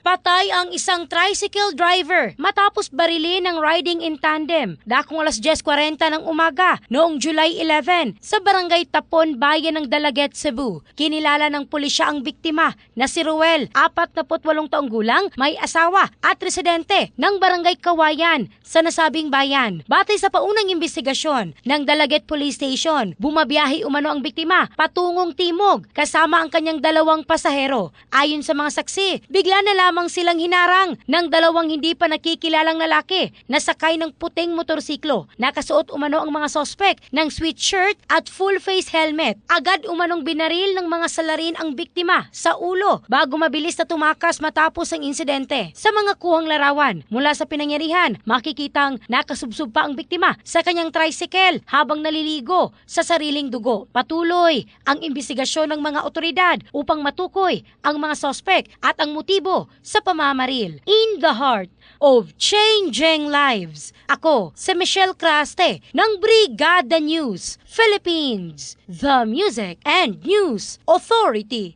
Patay ang isang tricycle driver matapos barilin ng riding in tandem. Dakong alas 10:40 ng umaga noong July 11 sa barangay Tapon, Bayan ng Dalaget, Cebu. Kinilala ng pulisya ang biktima na si Ruel, 48 taong gulang, may asawa at residente ng barangay Kawayan sa nasabing bayan. Batay sa paunang investigasyon ng Dalaget Police Station, bumabiyahe umano ang biktima patungong Timog kasama ang kanyang dalawang pasahero. Ayon sa mga saksi, bigla na lamang silang hinarang ng dalawang hindi pa nakikilalang lalaki na sakay ng puting motorsiklo. Nakasuot umano ang mga sospek ng sweatshirt at full face helmet. Agad umanong binaril ng mga salarin ang biktima sa ulo bago mabilis na tumakas matapos ang insidente. Sa mga kuhang larawan mula sa pinangyarihan, makikitang nakasubsob pa ang biktima sa kanyang tricycle habang naliligo sa sariling dugo. Patuloy ang investigasyon ng mga otoridad upang matukoy ang mga sospek at ang motibo sa pamamaril. In the heart of changing lives, ako si Michelle Craste ng Brigada News Philippines, the Music and News Authority.